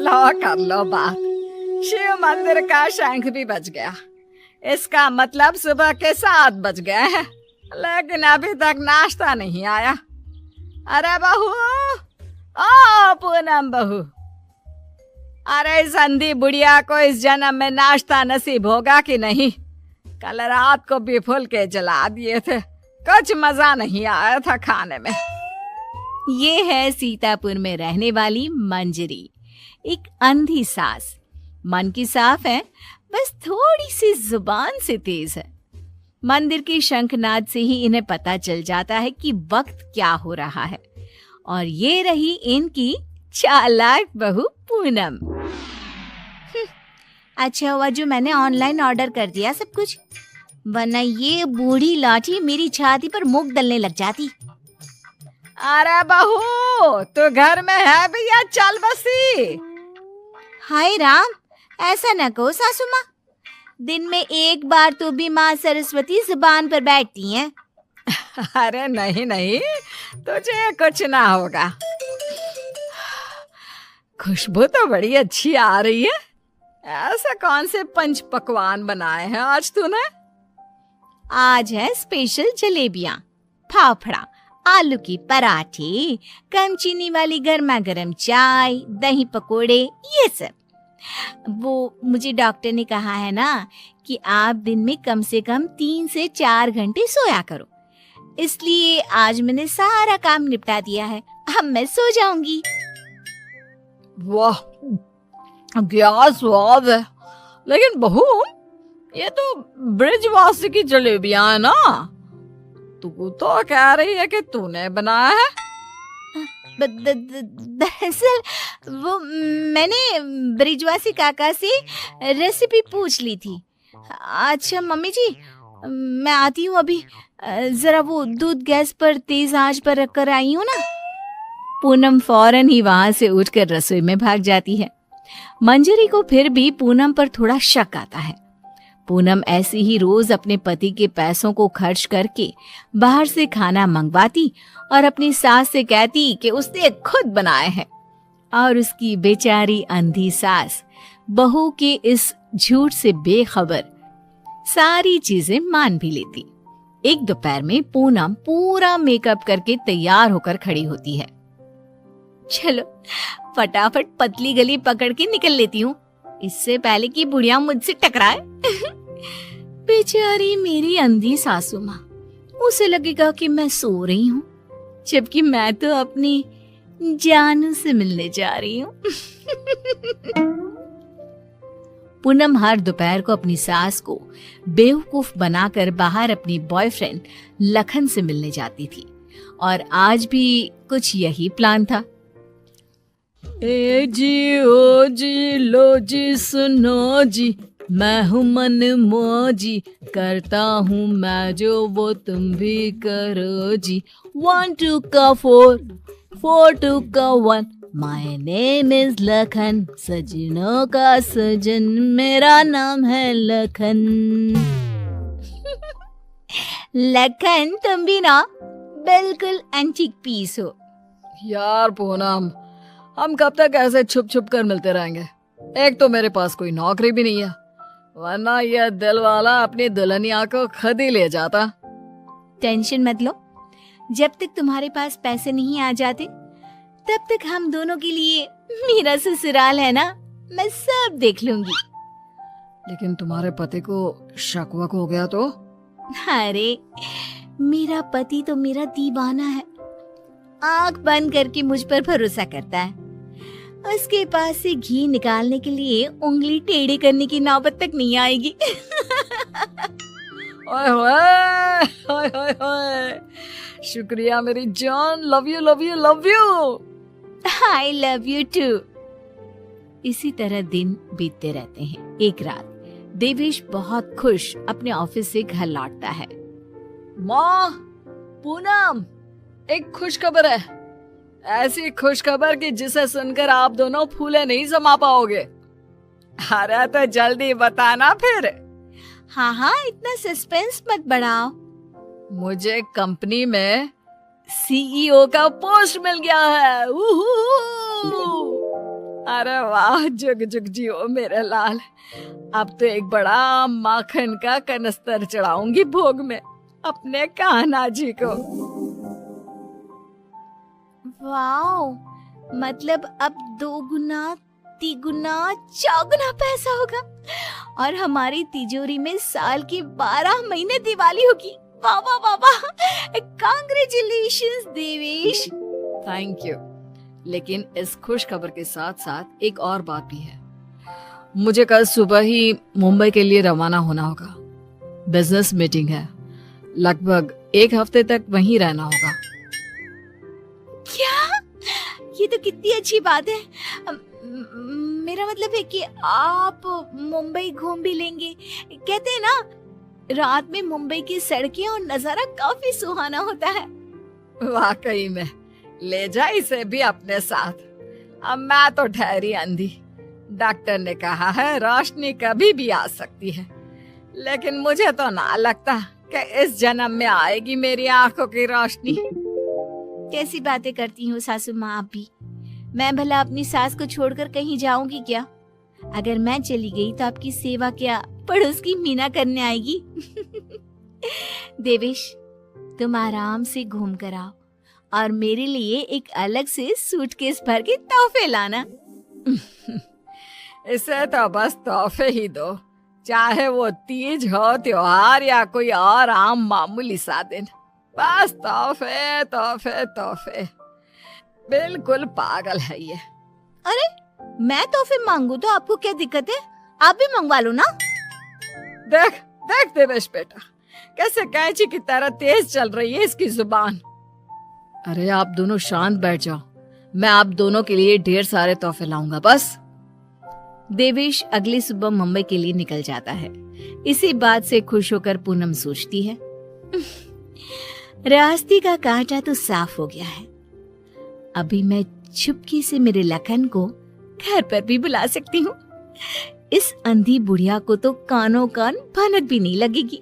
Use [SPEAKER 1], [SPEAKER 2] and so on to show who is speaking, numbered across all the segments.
[SPEAKER 1] लो कर लो बात। शिव मंदिर का शंख भी बज गया। इसका मतलब सुबह के 7 बज गए हैं, लेकिन अभी तक नाश्ता नहीं आया। अरे बहू, ओ पूनम बहू, अरे इस अंधी बुढ़िया को इस जन्म में नाश्ता नसीब होगा कि नहीं? कल रात को भी फुल के जला दिए थे, कुछ मजा नहीं आया था खाने में।
[SPEAKER 2] ये है सीतापुर में रहने वाली मंजरी, एक अंधी सास। मन की साफ है, बस थोड़ी सी जुबान से तेज है। मंदिर के शंखनाद से ही इन्हें पता चल जाता है कि वक्त क्या हो रहा है। और ये रही इनकी चालाक बहू पूनम। अच्छा हुआ जो मैंने ऑनलाइन ऑर्डर कर दिया सब कुछ, वरना ये बूढ़ी लाठी मेरी छाती पर मूंग दलने लग जाती।
[SPEAKER 1] अरे बहू, तू घर में है भैया, चल बसी।
[SPEAKER 2] हाय राम, ऐसा न कहो सासू माँ, दिन में एक बार तो भी माँ सरस्वती जुबान पर बैठती हैं।
[SPEAKER 1] अरे नहीं नहीं, तुझे कुछ ना होगा। खुशबू तो बड़ी अच्छी आ रही है। ऐसा कौन से पंच पकवान बनाए हैं आज तूने?
[SPEAKER 2] आज है स्पेशल जलेबियाँ, फाफड़ा, आलू की पराठे, कम चीनी वाली गर्मा गर्म चाय, दही पकोड़े, ये सब। वो मुझे डॉक्टर ने कहा है ना कि आप दिन में कम से कम 3 से 4 घंटे सोया करो, इसलिए आज मैंने सारा काम निपटा दिया है। अब मैं सो जाऊंगी।
[SPEAKER 1] वाह, क्या स्वाद है। लेकिन बहू, ये तो ब्रिजवासी की जलेबियां है ना? तू तो कह रही है कि तूने बनाया है।
[SPEAKER 2] दरअसल वो मैंने ब्रिजवासी काका से रेसिपी पूछ ली थी। अच्छा मम्मी जी, मैं आती हूँ अभी, जरा वो दूध गैस पर तेज आंच पर रख कर आई हूँ ना। पूनम फौरन ही वहां से उठकर रसोई में भाग जाती है। मंजरी को फिर भी पूनम पर थोड़ा शक आता है। पूनम ऐसे ही रोज अपने पति के पैसों को खर्च करके बाहर से खाना मंगवाती और अपनी सास से कहती कि उसने खुद बनाए हैं, और उसकी बेचारी अंधी सास बहू के इस झूठ से बेखबर सारी चीजें मान भी लेती। एक दोपहर में पूनम पूरा मेकअप करके तैयार होकर खड़ी होती है। चलो फटाफट पतली गली पकड़ के निकल लेती हूँ, इससे पहले कि बुढ़िया मुझसे टकराए। बेचारी मेरी अंधी सासू माँ, उसे लगेगा कि मैं सो रही हूँ, जबकि मैं तो अपनी जानू से मिलने जा रही हूँ। पूनम हर दोपहर को अपनी सास को बेवकूफ बनाकर बाहर अपनी बॉयफ्रेंड लखन से मिलने जाती थी, और आज भी कुछ यही प्लान था।
[SPEAKER 1] ए जी ओ जी लो जी सुनो जी, मैं हूँ मन मौजी, करता हूँ मैं जो वो तुम भी करो जी। 1 2 का 4, 4 2 का 1, माय नेम इज लखन, सजनों का सजन मेरा नाम है लखन।
[SPEAKER 2] लखन, तुम भी ना बिल्कुल एंटीक पीस हो।
[SPEAKER 1] यार पूनम, हम कब तक ऐसे छुप छुप कर मिलते रहेंगे? एक तो मेरे पास कोई नौकरी भी नहीं है, वरना यह दिल वाला अपनी दुल्हनिया को खुद ही ले जाता।
[SPEAKER 2] टेंशन मत लो, जब तक तुम्हारे पास पैसे नहीं आ जाते तब तक हम दोनों के लिए मेरा ससुराल है ना, मैं सब देख लूंगी।
[SPEAKER 1] लेकिन तुम्हारे पति को शक वक हो गया तो?
[SPEAKER 2] अरे मेरा पति तो मेरा दीवाना है, आंख बंद करके मुझ पर भरोसा करता है। उसके पास से घी निकालने के लिए उंगली टेढ़ी करने की नौबत तक नहीं आएगी।
[SPEAKER 1] ओए होए, ओए होए होए, शुक्रिया मेरी जान, love you love you love you.
[SPEAKER 2] I love you too. इसी तरह दिन बीतते रहते हैं। एक रात देवेश बहुत खुश अपने ऑफिस से घर लौटता है।
[SPEAKER 1] माँ, पूनम, एक खुश खबर है। ऐसी खुश खबर कि जिसे सुनकर आप दोनों फूले नहीं समा पाओगे। अरे तो जल्दी बताना फिर।
[SPEAKER 2] हाँ हाँ, इतना सस्पेंस मत बढ़ाओ।
[SPEAKER 1] मुझे कंपनी में सीईओ का पोस्ट मिल गया है। अरे वाह, जुग जुग जियो मेरे लाल। अब तो एक बड़ा माखन का कनस्तर चढ़ाऊंगी भोग में अपने कान्हा जी को।
[SPEAKER 2] वाओ, मतलब अब 2 गुना, 3 गुना, 4 गुना पैसा होगा और हमारी तिजोरी में साल की 12 महीने दिवाली होगी। वाह वाह वाह वाह, कांग्रेचुलेशंस देवेश।
[SPEAKER 1] Thank you. लेकिन इस खुश खबर के साथ साथ एक और बात भी है। मुझे कल सुबह ही मुंबई के लिए रवाना होना होगा। बिजनेस मीटिंग है, लगभग 1 हफ्ते तक वहीं रहना होगा।
[SPEAKER 2] क्या? ये तो कितनी अच्छी बात है। मेरा मतलब है कि आप मुंबई घूम भी लेंगे। कहते हैं ना, रात में मुंबई की सड़कें और नजारा काफी सुहाना होता है।
[SPEAKER 1] वाकई में, ले जा इसे भी अपने साथ। अब मैं तो ठहरी अंधी। डॉक्टर ने कहा है रोशनी कभी भी आ सकती है, लेकिन मुझे तो ना लगता कि इस जन्म में आएगी मेरी आंखों की रोशनी।
[SPEAKER 2] कैसी बातें करती हो सासू माँ आप भी। मैं भला अपनी सास को छोड़कर कहीं जाऊंगी क्या? अगर मैं चली गई तो आपकी सेवा क्या पड़ोस की मीना करने आएगी? देवेश, तुम आराम से घूम कर आओ और मेरे लिए एक अलग से सूटकेस भर के तोहफे लाना।
[SPEAKER 1] इसे तो बस तोहफे ही दो, चाहे वो तीज हो, त्योहार या कोई और आम मामूली सा दिन। बस तोहफे तोहफे तोहफे। बिल्कुल पागल है ये।
[SPEAKER 2] अरे, मैं तोहफे मांगू तो आपको क्या दिक्कत है? आप भी मंगवा लो ना।
[SPEAKER 1] देख देख देवेश बेटा, कैसे कैंची की तरह तेज चल रही है इसकी जुबान। अरे आप दोनों शांत बैठ जाओ, मैं आप दोनों के लिए ढेर सारे तोहफे लाऊंगा बस।
[SPEAKER 2] देवेश अगली सुबह मुंबई के लिए निकल जाता है। इसी बात से खुश होकर पूनम सोचती है, रास्ते का कांटा तो साफ हो गया है। अभी मैं चुपके से मेरे लखन को घर पर भी बुला सकती हूँ। इस अंधी बुढ़िया को तो कानों कान भनक भी नहीं लगेगी।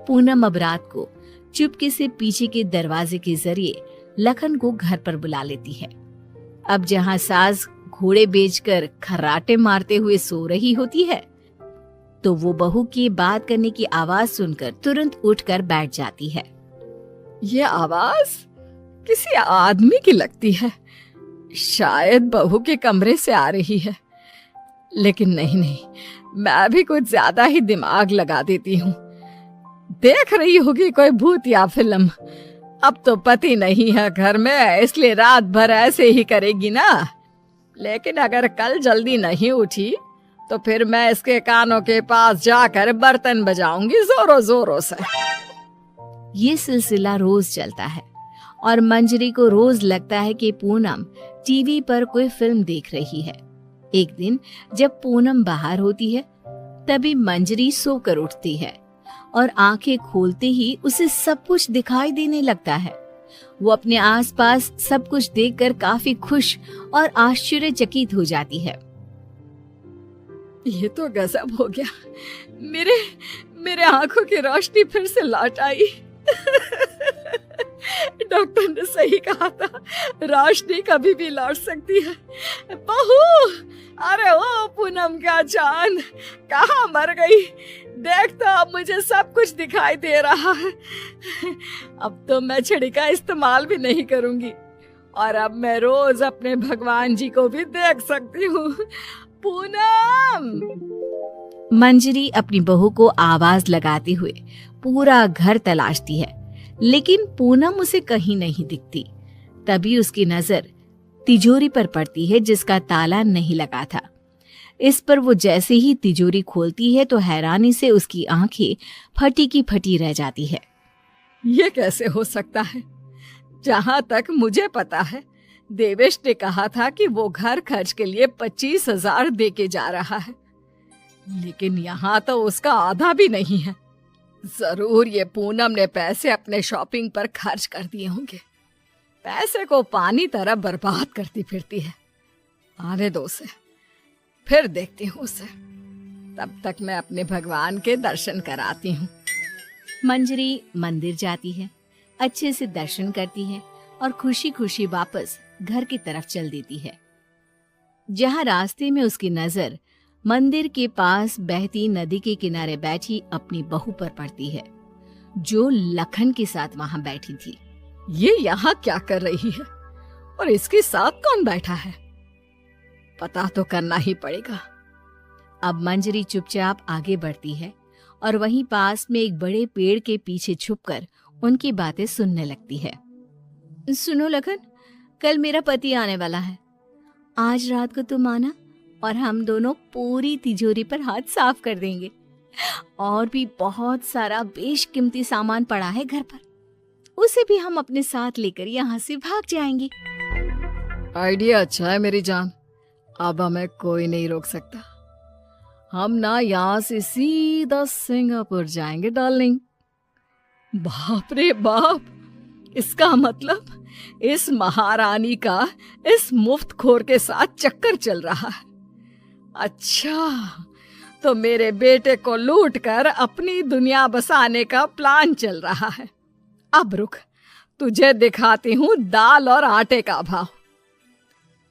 [SPEAKER 2] पूनम अब रात को चुपके से पीछे के दरवाजे के जरिए लखन को घर पर बुला लेती है। अब जहाँ सास घोड़े बेचकर खर्राटे मारते हुए सो रही होती है, तो वो बहू की बात करने की आवाज सुनकर तुरंत उठकर बैठ जाती है।
[SPEAKER 1] ये आवाज किसी आदमी की लगती है, शायद बहू के कमरे से आ रही है। लेकिन नहीं, मैं भी कुछ ज्यादा ही दिमाग लगा देती हूँ। देख रही होगी कोई भूत या फिल्म। अब तो पति नहीं है घर में, इसलिए रात भर ऐसे ही करेगी ना। लेकिन अगर कल जल्दी नहीं उठी तो फिर मैं इसके कानों के पास जाकर बर्तन बजाऊंगी जोरों जोरों से।
[SPEAKER 2] ये सिलसिला रोज चलता है और मंजरी को रोज लगता है कि पूनम टीवी पर कोई फिल्म देख रही है। एक दिन जब पूनम बाहर होती है, तभी मंजरी सोकर उठती है और आंखें खोलते ही उसे सब कुछ दिखाई देने लगता है। वो अपने आसपास सब कुछ देखकर काफी खुश और आश्चर्यचकित हो जाती है।
[SPEAKER 1] ये तो गजब हो गया, मेरे आंखों की रोशनी फिर से लौट आई। डॉक्टर ने सही कहा था, रोशनी कभी भी लौट सकती है। बहू, अरे ओ पूनम का चांद, कहाँ मर गई? देख तो अब मुझे सब कुछ दिखाई दे रहा है। अब तो मैं छड़ी का इस्तेमाल भी नहीं करूंगी और अब मैं रोज अपने भगवान जी को भी देख सकती हूँ। पूनम!
[SPEAKER 2] मंजरी अपनी बहू को आवाज लगाते हुए पूरा घर तलाशती है, लेकिन पूनम उसे कहीं नहीं दिखती। तभी उसकी नजर तिजोरी पर पड़ती है जिसका ताला नहीं लगा था। इस पर वो जैसे ही तिजोरी खोलती है तो हैरानी से उसकी आंखें फटी की फटी रह जाती है।
[SPEAKER 1] ये कैसे हो सकता है? जहाँ तक मुझे पता है, देवेश ने कहा था कि वो घर खर्च के लिए 25,000 दे के जा रहा है, लेकिन यहाँ तो उसका आधा भी नहीं है। जरूर ये पूनम ने पैसे अपने शॉपिंग पर खर्च कर दिए होंगे। पैसे को पानी तरह बर्बाद करती फिरती है। आने दो उसे, फिर देखती हूँ उसे। तब तक मैं अपने भगवान के दर्शन कराती हूँ।
[SPEAKER 2] मंजरी मंदिर जाती है, अच्छे से दर्शन करती है और खुशी खुशी वापस घर की तरफ चल देती है, जहां रास्ते में उसकी नजर मंदिर के पास बहती नदी के किनारे बैठी अपनी बहू पर पड़ती है, जो लखन के साथ वहां बैठी थी।
[SPEAKER 1] ये यहाँ क्या कर रही है और इसके साथ कौन बैठा है? पता तो करना ही पड़ेगा।
[SPEAKER 2] अब मंजरी चुपचाप आगे बढ़ती है और वहीं पास में एक बड़े पेड़ के पीछे छुपकर उनकी बातें सुनने लगती है। सुनो लखन, कल मेरा पति आने वाला है। आज रात को तुम आना और हम दोनों पूरी तिजोरी पर हाथ साफ कर देंगे। और भी बहुत सारा बेशकीमती सामान पड़ा है घर पर, उसे भी हम अपने साथ लेकर यहाँ से भाग जाएंगे।
[SPEAKER 1] आइडिया अच्छा है मेरी जान। अब हमें कोई नहीं रोक सकता। हम ना यहाँ से सीधा सिंगापुर जाएंगे डार्लिंग। बाप रे बाप, इसका मतलब इस महारानी का इस मुफ्तखोर के साथ चक्कर चल रहा है। अच्छा, तो मेरे बेटे को लूटकर अपनी दुनिया बसाने का प्लान चल रहा है। अब रुक, तुझे दिखाती हूँ दाल और आटे का भाव।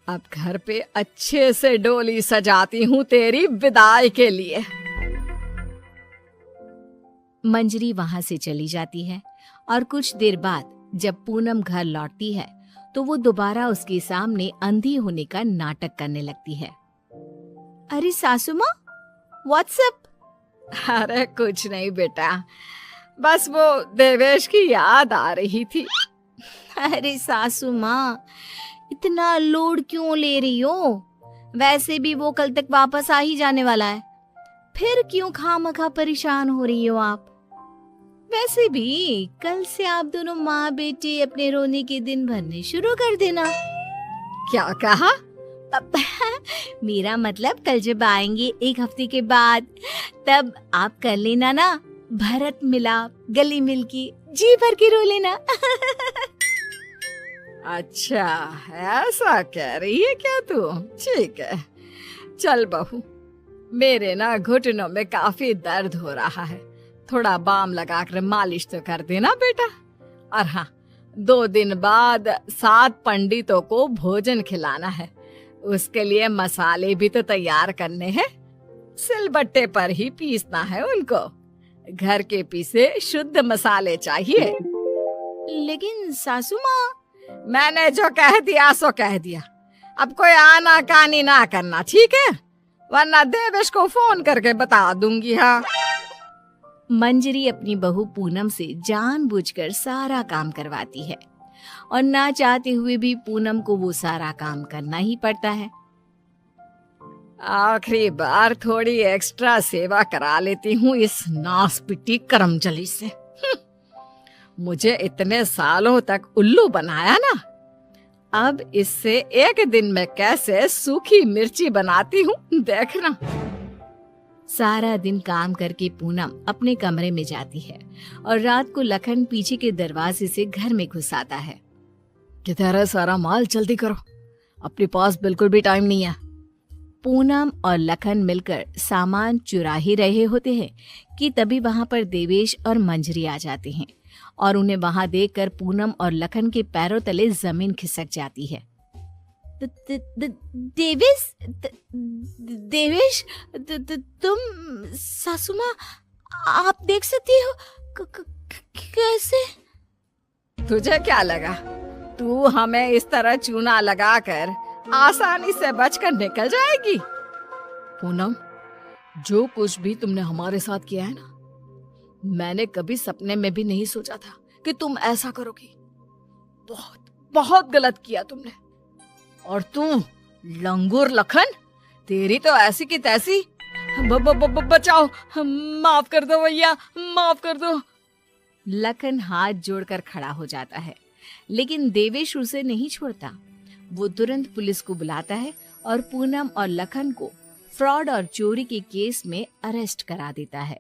[SPEAKER 1] अब घर पे अच्छे से डोली सजाती हूँ तेरी विदाई के लिए।
[SPEAKER 2] मंजरी वहां से चली जाती है और कुछ देर बाद जब पूनम घर लौटती है तो वो दोबारा उसके सामने अंधी होने का नाटक करने लगती है। अरे सासू माँ, व्हाट्सएप?
[SPEAKER 1] अरे कुछ नहीं बेटा, बस वो देवेश की याद आ रही थी।
[SPEAKER 2] अरे सासू माँ, इतना लोड क्यों ले रही हो? वैसे भी वो कल तक वापस आ ही जाने वाला है, फिर क्यों खामखा परेशान हो रही हो आप? वैसे भी कल से आप दोनों माँ बेटे अपने रोने के दिन भरने शुरू कर देना।
[SPEAKER 1] क्या कहा?
[SPEAKER 2] मेरा मतलब कल जब आएंगे 1 हफ्ते के बाद, तब आप कर लेना ना भरत मिलाप, गली मिलके जी भर के रो लेना।
[SPEAKER 1] अच्छा, ऐसा कह रही है क्या तू? ठीक है, चल बहू, मेरे ना घुटनों में काफी दर्द हो रहा है, थोड़ा बाम लगाकर मालिश तो कर देना बेटा। और हाँ, 2 दिन बाद 7 पंडितों को भोजन खिलाना है, उसके लिए मसाले भी तो तैयार करने हैं। सिलबट्टे पर ही पीसना है उनको, घर के पीसे शुद्ध मसाले चाहिए।
[SPEAKER 2] लेकिन सासू माँ,
[SPEAKER 1] मैंने जो कह दिया सो कह दिया, अब कोई आना कानी ना करना, ठीक है? वरना देवेश को फोन करके बता दूंगी। हाँ।
[SPEAKER 2] मंजरी अपनी बहू पूनम से जानबूझकर सारा काम करवाती है और ना चाहते हुए भी पूनम को वो सारा काम करना ही पड़ता है।
[SPEAKER 1] आखिरी बार थोड़ी एक्स्ट्रा सेवा करा लेती हूँ इस नासपिटी करमजली से। मुझे इतने सालों तक उल्लू बनाया ना, अब इससे एक दिन में कैसे सूखी मिर्ची बनाती हूँ देखना।
[SPEAKER 2] सारा दिन काम करके पूनम अपने कमरे में जाती है और रात को लखन पीछे के दरवाजे से घर में घुस आता है।
[SPEAKER 1] किधर है सारा माल? जल्दी करो, अपने पास बिल्कुल भी टाइम नहीं है।
[SPEAKER 2] पूनम और लखन मिलकर सामान चुरा ही रहे होते हैं कि तभी वहां पर देवेश और मंजरी आ जाते हैं और उन्हें वहां देखकर पूनम और लखन के पैरों तले जमीन खिसक जाती है। देवेश, देवेश, तुम? सासू माँ, आप देख सकती हो? कैसे?
[SPEAKER 1] तुझे क्या लगा तू हमें इस तरह चूना लगाकर आसानी से बचकर निकल जाएगी? पूनम, जो कुछ भी तुमने हमारे साथ किया है ना, मैंने कभी सपने में भी नहीं सोचा था कि तुम ऐसा करोगी। बहुत बहुत गलत किया तुमने। और तू लंगूर लखन, तेरी तो ऐसी की तैसी। बचाओ, माफ कर दो भैया, माफ कर दो।
[SPEAKER 2] लखन हाथ जोड़कर खड़ा हो जाता है, लेकिन देवेश उसे नहीं छोड़ता। वो तुरंत पुलिस को बुलाता है और पूनम और लखन को फ्रॉड और चोरी के केस में अरेस्ट करा देता है।